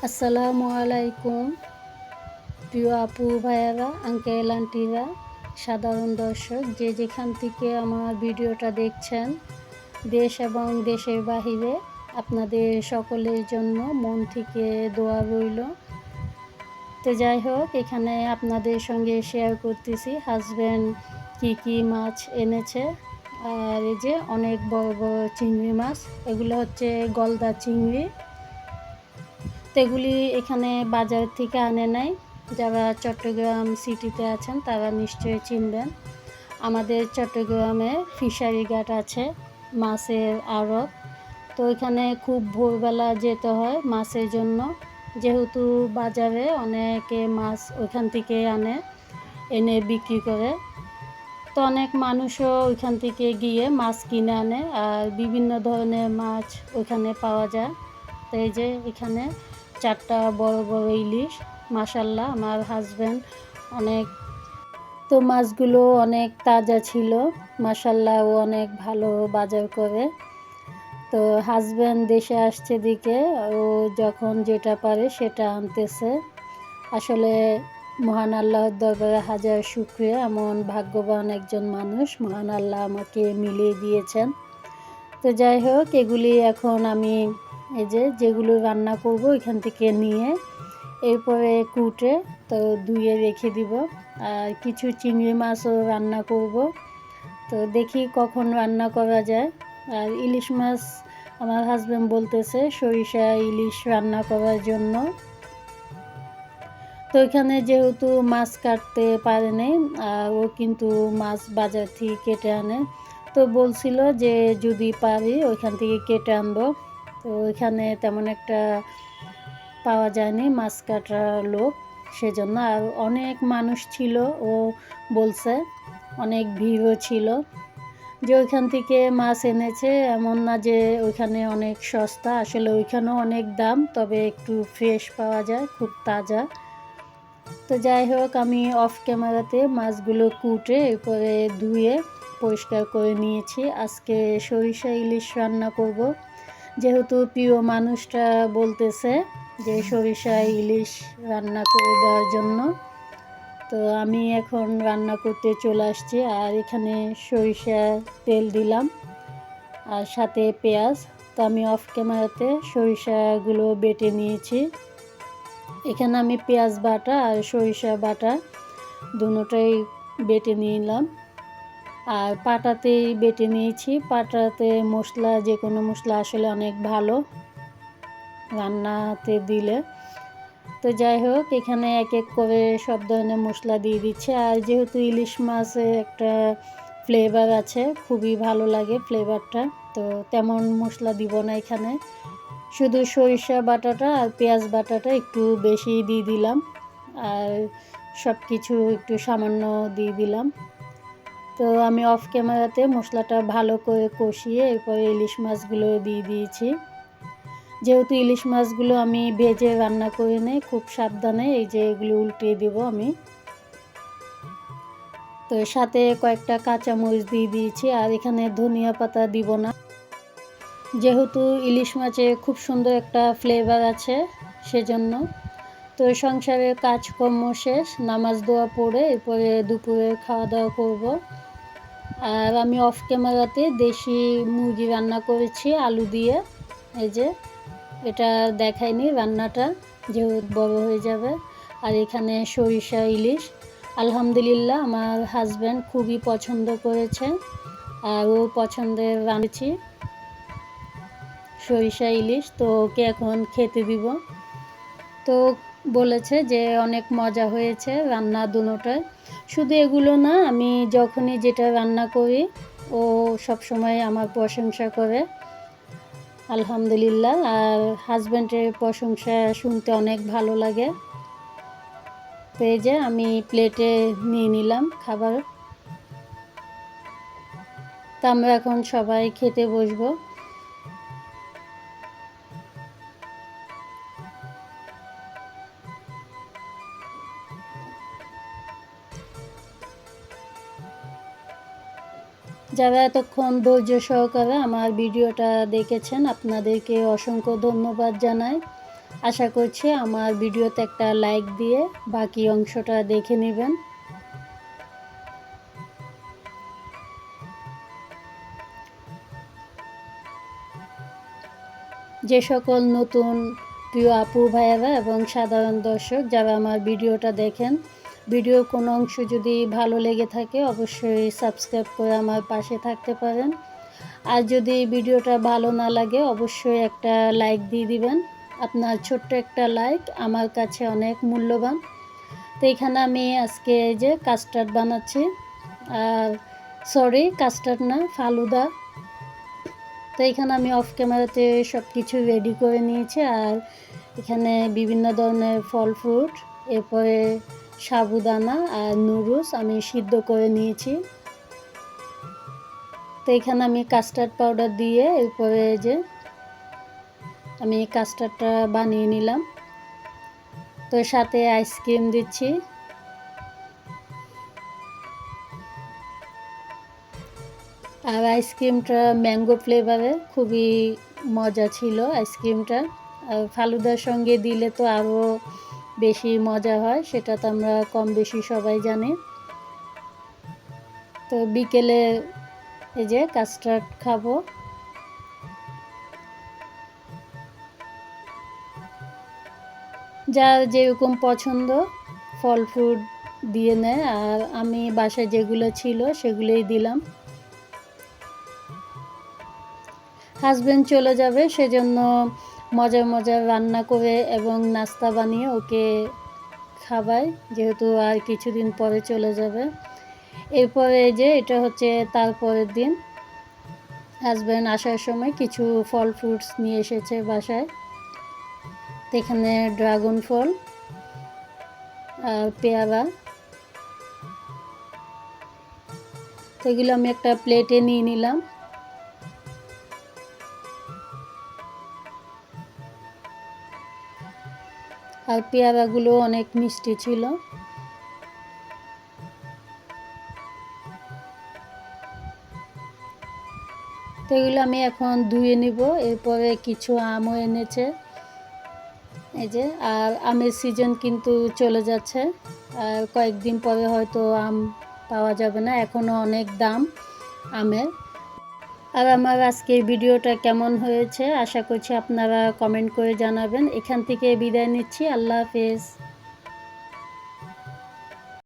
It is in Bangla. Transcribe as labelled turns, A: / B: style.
A: আসসালামু আলাইকুম প্রিয় আপু ভাইয়ারা, আঙ্কেল আন্টিরা, সাধারণ দর্শক যে যেখান থেকে আমার ভিডিওটা দেখছেন, দেশ এবং দেশের বাহিরে, আপনাদের সকলের জন্য মন থেকে দোয়া রইল। তো যাই হোক, এখানে আপনাদের সঙ্গে শেয়ার করতেছি হাজব্যান্ড কি মাছ এনেছে। আর এই যে অনেক বড় বড় চিংড়ি মাছ, এগুলো হচ্ছে গলদা চিংড়ি। তো এগুলি এখানে বাজার থেকে আনে নাই। যারা চট্টগ্রাম সিটিতে আছেন তারা নিশ্চয়ই চিনবেন। আমাদের চট্টগ্রামে ফিশারি ঘাট আছে, মাছের আড়ত। তো এখানে খুব ভোরবেলা যেতে হয় মাছের জন্য, যেহেতু বাজারে অনেকে মাছ ওইখান থেকে এনে বিক্রি করে। তো অনেক মানুষও ওইখান থেকে গিয়ে মাছ কিনে আনে, আর বিভিন্ন ধরনের মাছ ওইখানে পাওয়া যায়। তো এই যে এখানে 4টা বড় বড় ইলিশ, মাশাল্লাহ আমার হাজব্যান্ড অনেক, তো মাছগুলো অনেক তাজা ছিল, মাশাল্লাহ ও অনেক ভালো বাজার করে। তো হাজব্যান্ড দেশে আসছে দিকে ও যখন যেটা পারে সেটা আনতেছে। আসলে মহান আল্লাহর দরবারে হাজার শুকরিয়া, এমন ভাগ্যবান একজন মানুষ মহান আল্লাহ আমাকে মিলিয়ে দিয়েছেন। তো যাই হোক, এগুলি এখন আমি এই যেগুলো রান্না করব এখান থেকে নিয়ে এরপরে কুটে তো ধুয়ে রেখে দিব। আর কিছু চিংড়ি মাছও রান্না করব, তো দেখি কখন রান্না করা যায়। আর ইলিশ মাছ আমার হাজব্যান্ড বলতেছে সরিষা ইলিশ রান্না করার জন্য। তো এখানে যেহেতু মাছ কাটতে পারে নাই, আর ও কিন্তু মাছ বাজার থেকে কেটে আনে, তো বলছিল যে যদি পারি ওইখান থেকে কেটে আনবো। তো ওইখানে তেমন একটা পাওয়া যায়নি মাছ কাটার লোক, সেজন্য। আর অনেক মানুষ ছিল, ও বলছে অনেক ভিড়ও ছিল। যে ওইখান থেকে মাছ এনেছে এমন না যে ওইখানে অনেক সস্তা, আসলে ওইখানেও অনেক দাম, তবে একটু ফ্রেশ পাওয়া যায়, খুব তাজা। তো যাই হোক, আমি অফ ক্যামেরাতে মাছগুলো কুটে এরপরে ধুয়ে পরিষ্কার করে নিয়েছি। আজকে সরিষা ইলিশ রান্না করব, যেহেতু প্রিয় মানুষটা বলতেছে যে সরিষা ইলিশ রান্না করে দেওয়ার জন্য। তো আমি এখন রান্না করতে চলে আসছি। আর এখানে সরিষা তেল দিলাম আর সাথে পেঁয়াজ। তো আমি অফ ক্যামেরাতে সরিষাগুলো বেটে নিয়েছি। এখানে আমি পেঁয়াজ বাটা আর সরিষা বাটা দুটোটাই বেটে নিলাম। আর পাটাতেই বেটে নিয়েছি। পাটাতে মশলা, যে কোনো মশলা আসলে অনেক ভালো রান্নাতে দিলে। তো যাই হোক, এখানে এক এক করে সব ধরনের মশলা দিয়ে দিচ্ছে। আর যেহেতু ইলিশ মাছের একটা ফ্লেভার আছে, খুবই ভালো লাগে ফ্লেভারটা, তো তেমন মশলা দিব না এখানে। শুধু সরিষা বাটাটা আর পেঁয়াজ বাটাটা একটু বেশি দিয়ে দিলাম, আর সব কিছু একটু সামান্য দিয়ে দিলাম। তো আমি অফ ক্যামেরাতে মশলাটা ভালো করে কষিয়ে এরপরে ইলিশ মাছগুলো দিয়ে দিয়েছি। যেহেতু ইলিশ মাছগুলো আমি ভেজে রান্না করে নেই, খুব সাবধানে এই যে এগুলো উল্টিয়ে দেব আমি। তো সাথে কয়েকটা কাঁচামরিচ দিয়ে দিয়েছি। আর এখানে ধনিয়া পাতা দিব না, যেহেতু ইলিশ মাছে খুব সুন্দর একটা ফ্লেভার আছে, সেজন্য। তো সংসারের কাজকর্ম শেষ, নামাজ দোয়া পড়ে এরপরে দুপুরে খাওয়া দাওয়া করব। আর আমি অফ ক্যামেরাতে দেশি মুরগি রান্না করেছি আলু দিয়ে। এই যে এটা দেখাইনি রান্নাটা, যেহেতু বড় হয়ে যাবে। আর এখানে সরিষা ইলিশ, আলহামদুলিল্লাহ আমার হাজব্যান্ড খুবই পছন্দ করেছে, আর ও পছন্দের রাঁধেছি সরিষা ইলিশ। তো ওকে এখন খেতে দিব। তো বলেছে যে অনেক মজা হয়েছে রান্না দুটোটায়। শুধু এগুলো না, আমি যখনই যেটা রান্না করি ও সবসময় আমার প্রশংসা করে, আলহামদুলিল্লাহ। আর হাজব্যান্ডের প্রশংসা শুনতে অনেক ভালো লাগে। তো এই যে আমি প্লেটে নিয়ে নিলাম খাবার। তো আমরা এখন সবাই খেতে বসবো। যারা এতক্ষণ ধৈর্য সহকারে আমার ভিডিওটা দেখেছেন, আপনাদেরকে অসংখ্য ধন্যবাদ জানাই। আশা করছি আমার ভিডিওতে একটা লাইক দিয়ে বাকি অংশটা দেখে নেবেন। যে সকল নতুন প্রিয় আপু ভাইয়েরা এবং সাধারণ দর্শক যারা আমার ভিডিওটা দেখেন, ভিডিওর কোনো অংশ যদি ভালো লেগে থাকে অবশ্যই সাবস্ক্রাইব করে আমার পাশে থাকতে পারেন। আর যদি ভিডিওটা ভালো না লাগে অবশ্যই একটা লাইক দিয়ে দিবেন। আপনার ছোট্ট একটা লাইক আমার কাছে অনেক মূল্যবান। তো এখানে আমি আজকে এই যে কাস্টার্ড বানাচ্ছি, আর সরি কাস্টার্ড না, ফালুদা। তো এখানে আমি অফ ক্যামেরাতে সব কিছু রেডি করে নিয়েছি, আর এখানে বিভিন্ন ধরনের ফল ফ্রুট, এরপরে সাবুদানা আর নুডলস আমি সিদ্ধ করে নিয়েছি। তো এখানে আমি কাস্টার্ড পাউডার দিয়ে এরপরে যে আমি কাস্টার্ডটা বানিয়ে নিলাম। তো সাথে আইসক্রিম দিচ্ছি। আর আইসক্রিমটা ম্যাঙ্গো ফ্লেভারে, খুবই মজা ছিল আইসক্রিমটা। আর ফালুদার সঙ্গে দিলে তো আরও বেশি মজা হয়, সেটা তো আমরা কম বেশি সবাই জানি। তো বিকেলে এই যে কাস্টার্ড খাবো। যার যেরকম পছন্দ ফল ফ্রুট দিয়ে নেয়, আর আমি বাসায় যেগুলো ছিল সেগুলোই দিলাম। হাজব্যান্ড চলে যাবে সেজন্য মজার মজার রান্না করে এবং নাস্তা বানিয়ে ওকে খাওয়াই, যেহেতু আর কিছুদিন পরে চলে যাবে। এরপরে যে এটা হচ্ছে তারপরের দিন হাজব্যান্ড আসার সময় কিছু ফল ফ্রুটস নিয়ে এসেছে বাসায়। এখানে ড্রাগন ফল আর পেয়ারা, তো এগুলো আমি একটা প্লেটে নিয়ে নিলাম। আর পেয়ারাগুলো অনেক মিষ্টি ছিল। তো এগুলো আমি এখন ধুয়ে নিব। এরপরে কিছু আমও এনেছে এই যে, আর আমের সিজন কিন্তু চলে যাচ্ছে, আর কয়েকদিন পরে হয়তো আম পাওয়া যাবে না, এখনও অনেক দাম আমের। আর আমার আজকের ভিডিওটা কেমন হয়েছে আশা করছি আপনারা কমেন্ট করে জানাবেন। এখান থেকে বিদায় নিচ্ছি, আল্লাহ হাফেজ।